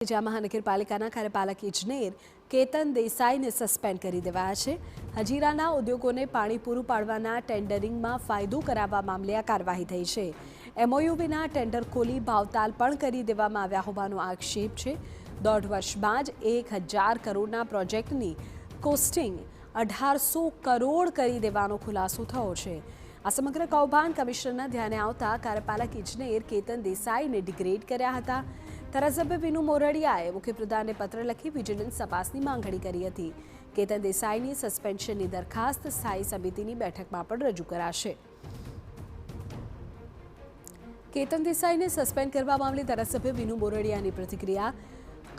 જ્યાં મહાનગરપાલિકાના કાર્યપાલક ઇજનેર કેતન દેસાઈને સસ્પેન્ડ કરી દેવાયા છે। હજીરાના ઉદ્યોગોને પાણી પૂરું પાડવાના ટેન્ડરિંગમાં ફાયદો કરાવવા મામલે આ કાર્યવાહી થઈ છે। એમઓયુ વિના ટેન્ડર ખોલી ભાવતાલ પણ કરી દેવામાં આવ્યા હોવાનો આક્ષેપ છે। 1.5 વર્ષમાં જ 1000 કરોડના પ્રોજેક્ટની કોસ્ટિંગ 1800 કરોડ કરી દેવાનો ખુલાસો થયો છે। આ સમગ્ર કૌભાંડ કમિશનરના ધ્યાને આવતા કાર્યપાલક ઇજનેર કેતન દેસાઈને ડિગ્રેડ કર્યા હતા। ધારાસભ્ય વિનુ મોરડિયાએ મુખ્યપ્રધાનને પત્ર લખી વિજિલન્સ તપાસની માંગણી કરી હતી। કેતન દેસાઈની સસ્પેન્શનની દરખાસ્ત સ્થાયી સમિતિની બેઠકમાં પણ રજૂ કરાશે। કેતન દેસાઈને સસ્પેન્ડ કરવા મામલે ધારાસભ્ય વિનુ મોરડિયાની પ્રતિક્રિયા।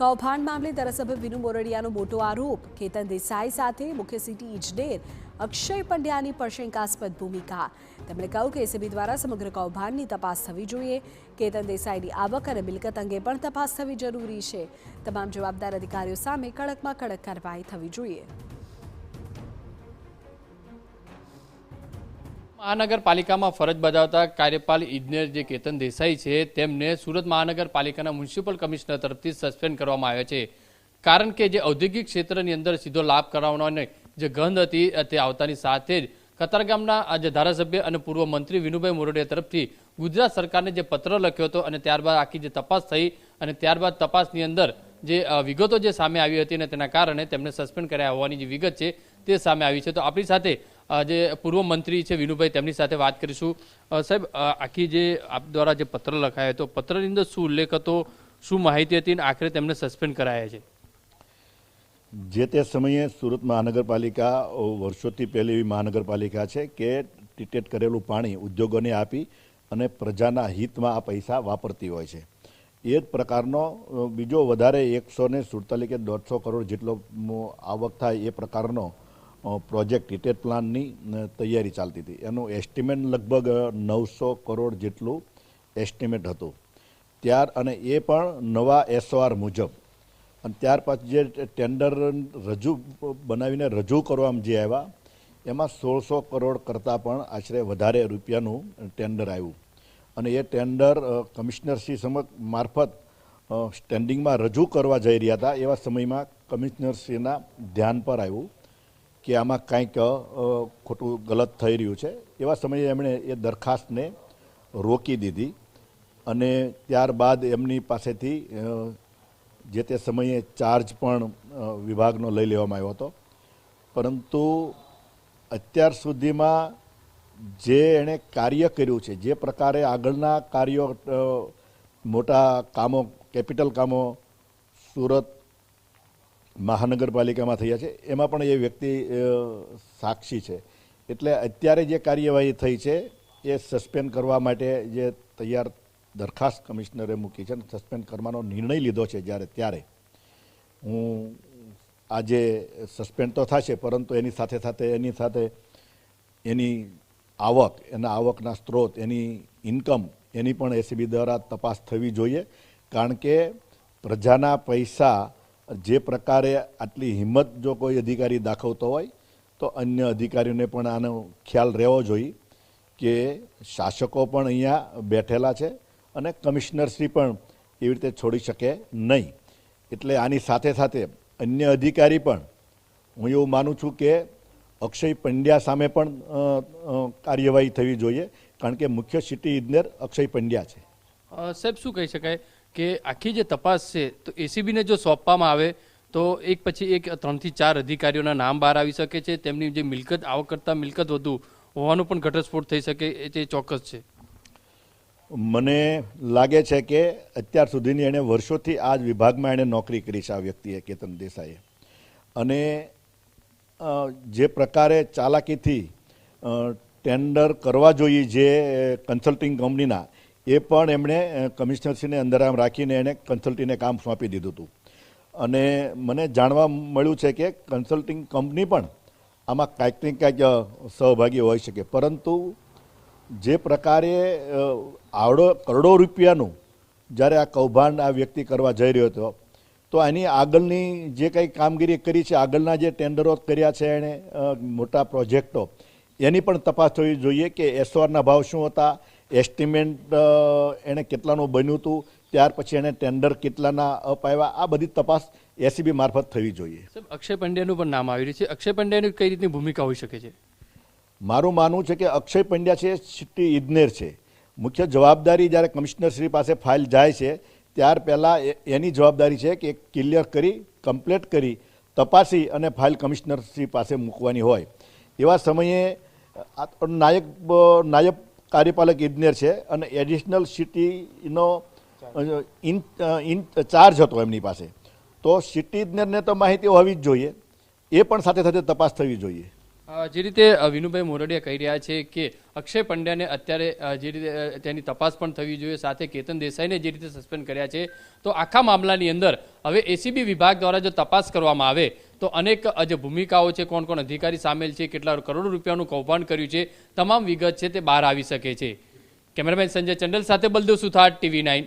કૌભાંડ મામલે ધારાસભ્ય વિનુ મોરડિયાનો મોટો આરોપ। કેતન દેસાઈ સાથે મુખ્ય સિટી ઇજનેર અક્ષય પંડ્યાની પણ શંકાસ્પદ ભૂમિકા। તેમણે કહ્યું કે એસીબી દ્વારા સમગ્ર કૌભાંડની તપાસ થવી જોઈએ। કેતન દેસાઈની આવક અને મિલકત અંગે પણ તપાસ થવી જરૂરી છે। તમામ જવાબદાર અધિકારીઓ સામે કડકમાં કડક કાર્યવાહી થવી જોઈએ। મહાનગરપાલિકામાં ફરજ બજાવતા કાર્યપાલ ઇજનેર જે કેતન દેસાઈ છે તેમને સુરત મહાનગરપાલિકાના મ્યુનિસિપલ કમિશનર તરફથી સસ્પેન્ડ કરવામાં આવ્યા છે। કારણ કે જે ઔદ્યોગિક ક્ષેત્રની અંદર સીધો લાભ કરાવવાનો જે ગંધ હતી તે આવતાની સાથે જ કતારગામના જે ધારાસભ્ય અને પૂર્વ મંત્રી વિનુભાઈ મોરડિયા તરફથી ગુજરાત સરકારને જે પત્ર લખ્યો હતો અને ત્યારબાદ આખી જે તપાસ થઈ અને ત્યારબાદ તપાસની અંદર જે વિગતો જે સામે આવી હતી અને તેના કારણે તેમને સસ્પેન્ડ કર્યા હોવાની જે વિગત છે તે સામે આવી છે। તો આપણી સાથે જે પૂર્વ મંત્રી છે વિનુભાઈ તેમની સાથે વાત કરીશું। સાહેબ, આખી જે આપ દ્વારા જે પત્ર લખાયો હતો પત્રની અંદર શું ઉલ્લેખ હતો, શું માહિતી હતી અને આખરે તેમને સસ્પેન્ડ કરાયા છે? જે તે સમયે સુરત મહાનગરપાલિકા વર્ષોથી પહેલી એવી મહાનગરપાલિકા છે કે ટ્રીટેડ કરેલું પાણી ઉદ્યોગોને આપી અને પ્રજાના હિતમાં આ પૈસા વાપરતી હોય છે। એ જ પ્રકારનો બીજો વધારે 147 કે 150 કરોડ જેટલો આવક થાય એ પ્રકારનો પ્રોજેક્ટ ટ્રીટેડ પ્લાનની તૈયારી ચાલતી હતી। એનું એસ્ટિમેટ લગભગ 900 કરોડ જેટલું એસ્ટિમેટ હતું અને એ પણ નવા એસઓઆર મુજબ। અને ત્યાર પછી જે ટેન્ડર બનાવીને રજૂ કરવામાં જે આવ્યા એમાં 1600 કરોડ કરતાં પણ આશરે વધારે રૂપિયાનું ટેન્ડર આવ્યું અને એ ટેન્ડર કમિશનરશ્રી મારફત સ્ટેન્ડિંગમાં રજૂ કરવા જઈ રહ્યા હતા। એવા સમયમાં કમિશનરશ્રીના ધ્યાન પર આવ્યું કે આમાં કંઈક ખોટું ગલત થઈ રહ્યું છે। એવા સમયે એમણે એ દરખાસ્તને રોકી દીધી અને ત્યારબાદ એમની પાસેથી જે તે સમયે ચાર્જ પણ વિભાગનો લઈ લેવામાં આવ્યો હતો। પરંતુ અત્યાર સુધીમાં જે એણે કાર્ય કર્યું છે, જે પ્રકારે આગળના કાર્યો મોટા કામો કેપિટલ કામો સુરત મહાનગરપાલિકામાં થયા છે એમાં પણ એ વ્યક્તિ સાક્ષી છે। એટલે અત્યારે જે કાર્યવાહી થઈ છે એ સસ્પેન્ડ કરવા માટે જે તૈયાર દરખાસ્ત કમિશનરે મૂકી છે, સસ્પેન્ડ કરવાનો નિર્ણય લીધો છે ત્યારે હું આજે સસ્પેન્ડ તો થશે પરંતુ એની સાથે એની આવક, એના આવકના સ્ત્રોત, એની ઇન્કમ એની પણ એસીબી દ્વારા તપાસ થવી જોઈએ। કારણ કે પ્રજાના પૈસા જે પ્રકારે આટલી હિંમત જો કોઈ અધિકારી દાખવતો હોય તો અન્ય અધિકારીઓને પણ આનો ખ્યાલ રહેવો જોઈએ કે શાસકો પણ અહીંયા બેઠેલા છે અને કમિશનરશ્રી પણ એવી રીતે છોડી શકે નહીં। એટલે આની સાથે અન્ય અધિકારી પણ હું એવું માનું છું કે અક્ષય પંડ્યા સામે પણ કાર્યવાહી થવી જોઈએ કારણ કે મુખ્ય સિટી ઇજનેર અક્ષય પંડ્યા છે। સાહેબ, શું કહી શકાય કે આખી જે તપાસ છે તો એસીબીને જો સોંપવામાં આવે તો એક પછી એક 3 થી 4 અધિકારીઓના નામ બહાર આવી શકે છે। તેમની જે મિલકત આવક કરતાં મિલકત વધુ હોવાનો પણ ઘટસ્ફોટ થઈ શકે એ ચોક્કસ છે। મને લાગે છે કે અત્યાર સુધીની એણે વર્ષોથી આ જ વિભાગમાં એણે નોકરી કરી છે આ વ્યક્તિએ, કેતન દેસાઈએ, અને જે પ્રકારે ચાલાકીથી ટેન્ડર કરવા જોઈએ જે કન્સલ્ટિંગ કંપનીના એ પણ એમણે કમિશનરશ્રીને અંદરામ રાખીને એણે કન્સલ્ટીને કામ સોંપી દીધું હતું અને મને જાણવા મળ્યું છે કે કન્સલ્ટિંગ કંપની પણ આમાં કાંઈક સહભાગી હોઈ શકે। પરંતુ જે પ્રકારે કરોડો રૂપિયાનું જ્યારે આ કૌભાંડ આ વ્યક્તિ કરવા જઈ રહ્યો હતો તો એની આગળની જે કંઈ કામગીરી કરી છે, આગળના જે ટેન્ડરો કર્યા છે એણે મોટા પ્રોજેક્ટો, એની પણ તપાસ થવી જોઈએ કે એસઓઆરના ભાવ શું હતા, એસ્ટિમેટ એણે કેટલાનું બન્યું હતું, ત્યાર પછી એને ટેન્ડર કેટલાના અપાવ્યા, આ બધી તપાસ એસીબી મારફત થવી જોઈએ. સાહેબ, અક્ષય પંડ્યાનું પણ નામ આવી રહ્યું છે. અક્ષય પંડ્યાની કઈ રીતની ભૂમિકા હોઈ શકે છે? મારું માનવું છે કે અક્ષય પંડ્યા છે સિટી ઇજનેર છે. મુખ્ય જવાબદારી જ્યારે કમિશનરશ્રી પાસે ફાઇલ જાય છે ત્યાર પહેલાં એની જવાબદારી છે કે ક્લિયર કરી, કમ્પ્લીટ કરી, તપાસી અને ફાઇલ કમિશનરશ્રી પાસે મૂકવાની હોય. એવા સમયે નાયબ કાર્યપાલક ઇજનેર છે અને એડિશનલ સિટીનો ચાર્જ હતો એમની પાસે, તો સિટી ઇજનેરને તો માહિતી હોવી જ જોઈએ, એ પણ સાથે સાથે તપાસ થવી જોઈએ. જે રીતે વિનુભાઈ મોરડિયા કહી રહ્યા છે કે અક્ષય પંડ્યાને અત્યારે જે રીતે તેની તપાસ પણ થવી જોઈએ, સાથે કેતન દેસાઈને જે રીતે સસ્પેન્ડ કર્યા છે, તો આખા મામલાની અંદર હવે એસીબી વિભાગ દ્વારા જો તપાસ કરવામાં આવે તો અનેક જે ભૂમિકાઓ છે, કોણ કોણ અધિકારી સામેલ છે, કેટલા કરોડો રૂપિયાનું કૌભાંડ કર્યું છે, તમામ વિગત છે તે બહાર આવી શકે છે. કેમેરામેન સંજય ચંડલ સાથે બલદેવ સુથાર, TV9.